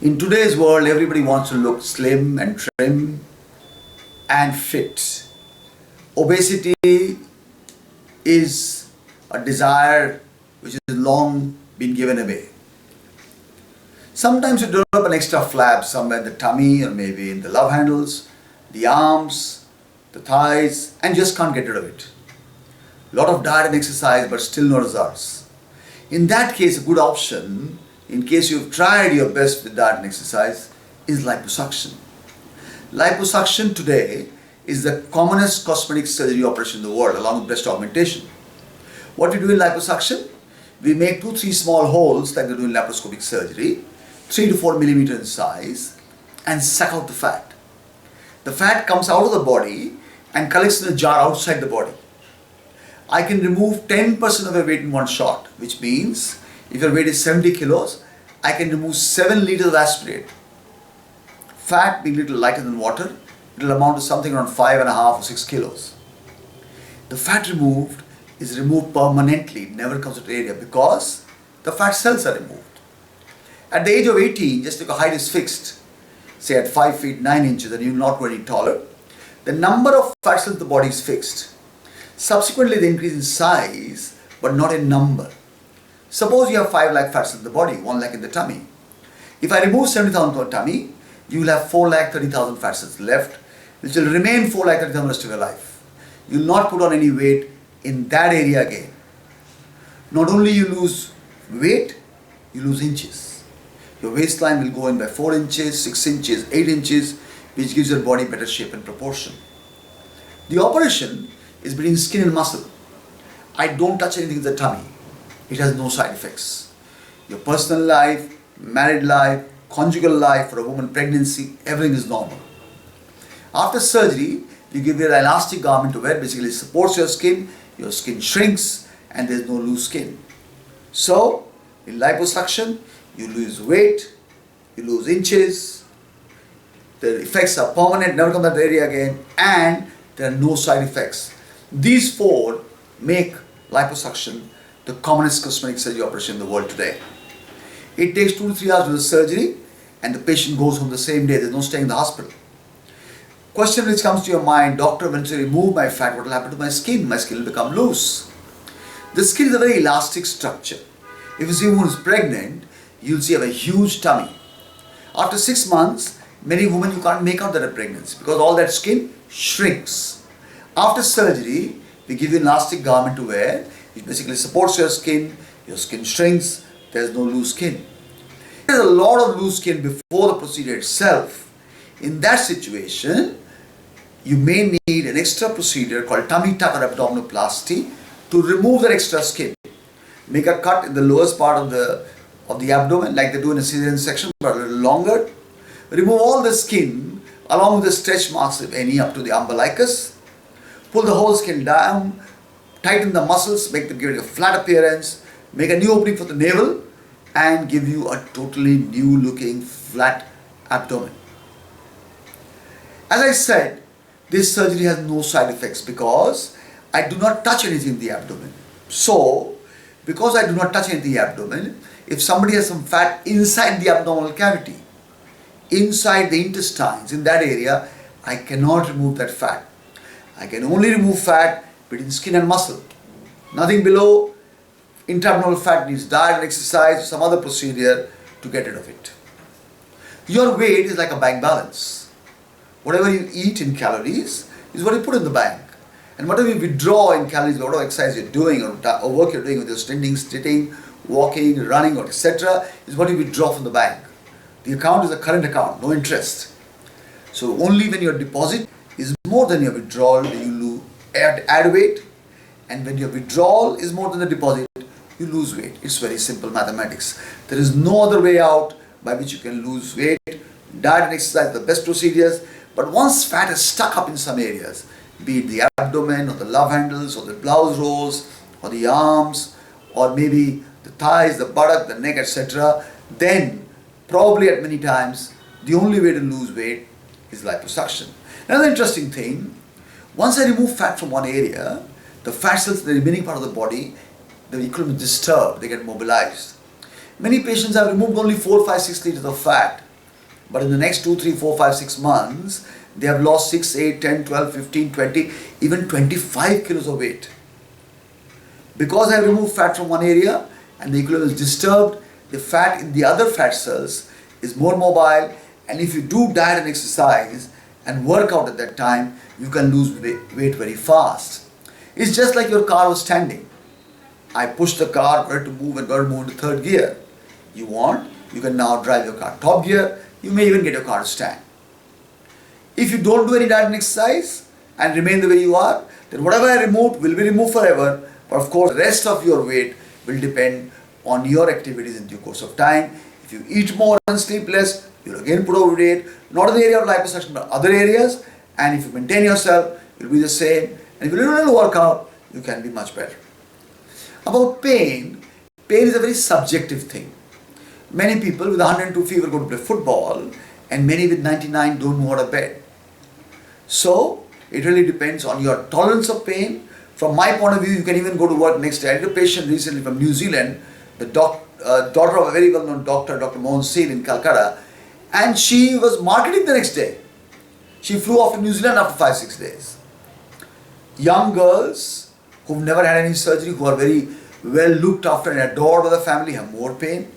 In today's world, everybody wants to look slim and trim and fit. Obesity is a desire which has long been given away. Sometimes you develop an extra flab somewhere in the tummy or maybe in the love handles, the arms, the thighs, and just can't get rid of it. A lot of diet and exercise but still no results. In that case, a good option, in case you've tried your best with diet and exercise, is liposuction. Liposuction today is the commonest cosmetic surgery operation in the world along with breast augmentation. What we do in liposuction? We make 2-3 small holes like they do in laparoscopic surgery, 3 to 4 millimeter in size, and suck out the fat. The fat comes out of the body and collects in a jar outside the body. I can remove 10% of your weight in one shot, which means if your weight is 70 kilos, I can remove 7 liters of aspirate. Fat being a little lighter than water, it will amount to something around 5.5 or 6 kilos. The fat removed is removed permanently, it never comes to the area because the fat cells are removed. At the age of 18, just if your height is fixed, say at 5 feet 9 inches and you're not going any taller, the number of fat cells in the body is fixed. Subsequently, they increase in size but not in number. Suppose you have 5 lakh fat cells in the body, 1 lakh in the tummy. If I remove 70,000 from the tummy, you will have 4,30,000 fat cells left, which will remain 4,30,000 the rest of your life. You will not put on any weight in that area again. Not only you lose weight, you lose inches. Your waistline will go in by 4 inches, 6 inches, 8 inches, which gives your body better shape and proportion. The operation is between skin and muscle. I don't touch anything in the tummy. It has no side effects. Your personal life, married life, conjugal life, for a woman pregnancy, everything is normal. After surgery, you give your elastic garment to wear, basically supports your skin shrinks and there is no loose skin. So, in liposuction, you lose weight, you lose inches, the effects are permanent, never come to that area again, and there are no side effects. These 4 make liposuction the commonest cosmetic surgery operation in the world today. It takes 2 to 3 hours to do the surgery and the patient goes home the same day. There is no staying in the hospital. Question which comes to your mind, doctor, when you remove my fat, what will happen to my skin? My skin will become loose. The skin is a very elastic structure. If you see a woman who is pregnant, you will see a huge tummy. After 6 months, many women you can't make out that are pregnant because all that skin shrinks. After surgery, we give you an elastic garment to wear. It basically supports your skin shrinks, there is no loose skin. There is a lot of loose skin before the procedure itself. In that situation, you may need an extra procedure called tummy tuck or abdominoplasty to remove that extra skin. Make a cut in the lowest part of the abdomen like they do in a cesarean section but a little longer. Remove all the skin along with the stretch marks if any up to the umbilicus. Pull the whole skin down, tighten the muscles, give it a flat appearance, make a new opening for the navel and give you a totally new looking flat abdomen. As I said, this surgery has no side effects because I do not touch anything in the abdomen. So, because I do not touch anything in the abdomen, if somebody has some fat inside the abdominal cavity, inside the intestines, in that area, I cannot remove that fat. I can only remove fat between skin and muscle. Nothing below. Intra-abdominal fat needs diet and exercise, some other procedure to get rid of it. Your weight is like a bank balance. Whatever you eat in calories is what you put in the bank. And whatever you withdraw in calories, whatever exercise you're doing or work you're doing with your standing, sitting, walking, running, or etc. is what you withdraw from the bank. The account is a current account, no interest. So only when your deposit is more than your withdrawal do you add weight, and when your withdrawal is more than the deposit, you lose weight. It's very simple mathematics. There is no other way out by which you can lose weight. Diet and exercise are the best procedures, but once fat is stuck up in some areas, be it the abdomen or the love handles or the blouse rolls or the arms or maybe the thighs, the buttock, the neck, etc., then probably at many times the only way to lose weight is liposuction. Another interesting thing, once I remove fat from one area, the fat cells in the remaining part of the body, the equilibrium is disturbed, they get mobilized. Many patients have removed only 4, 5, 6 liters of fat, But in the next 2, 3, 4, 5, 6 months, they have lost 6, 8, 10, 12, 15, 20, even 25 kilos of weight. Because I remove fat from one area and the equilibrium is disturbed, the fat in the other fat cells is more mobile, and if you do diet and exercise and work out at that time, you can lose weight very fast. It's just like your car was standing. I pushed the car, got it to move and got it to move into third gear. You want, you can now drive your car top gear, you may even get your car to stand. If you don't do any diet and exercise and remain the way you are, then whatever I removed will be removed forever. But of course, the rest of your weight will depend on your activities in due course of time. If you eat more and sleep less, you'll again put over weight, not in the area of liposuction, but other areas. And if you maintain yourself, you'll be the same. And if you do a little workout, you can be much better. About pain, pain is a very subjective thing. Many people with 102 fever go to play football, and many with 99 don't move out of bed. So, it really depends on your tolerance of pain. From my point of view, you can even go to work next day. I had a patient recently from New Zealand, the daughter of a very well-known doctor, Dr.Manoj Khanna in Kolkata, and she was marketing the next day. She flew off to New Zealand after 5, 6 days. Young girls who've never had any surgery, who are very well looked after and adored by the family, have more pain.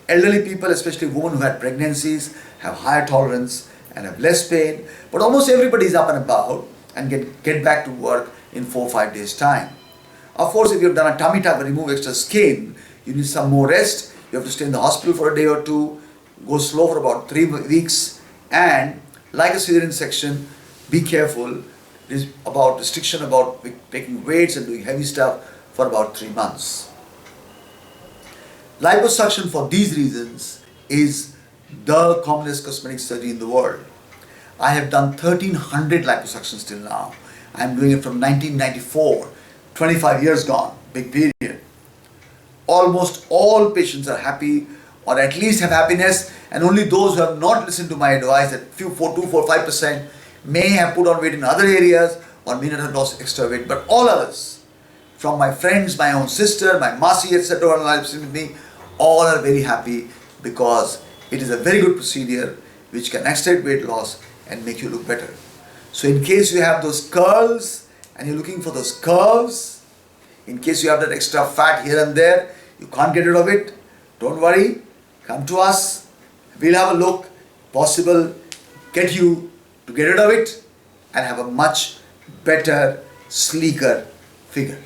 Elderly people, especially women who had pregnancies, have higher tolerance and have less pain. But almost everybody is up and about and get back to work in 4 or 5 days' time. Of course, if you've done a tummy tuck and remove extra skin, you need some more rest. You have to stay in the hospital for a day or two, go slow for about 3 weeks, and like a cesarean section, be careful about restriction about taking weights and doing heavy stuff for about 3 months. Liposuction, for these reasons, is the commonest cosmetic surgery in the world. I have done 1300 liposuctions till now. I am doing it from 1994, 25 years gone, big period. Almost all patients are happy, or at least have happiness, and only those who have not listened to my advice, that few 4, 2, 4, 5% may have put on weight in other areas or may not have lost extra weight, but all others, from my friends, my own sister, my masi, etc., who are with me, all are very happy because it is a very good procedure which can accelerate weight loss and make you look better. So in case you have those curls and you're looking for those curves, in case you have that extra fat here and there, you can't get rid of it, don't worry, come to us, we'll have a look, possible, get you to get rid of it and have a much better, sleeker figure.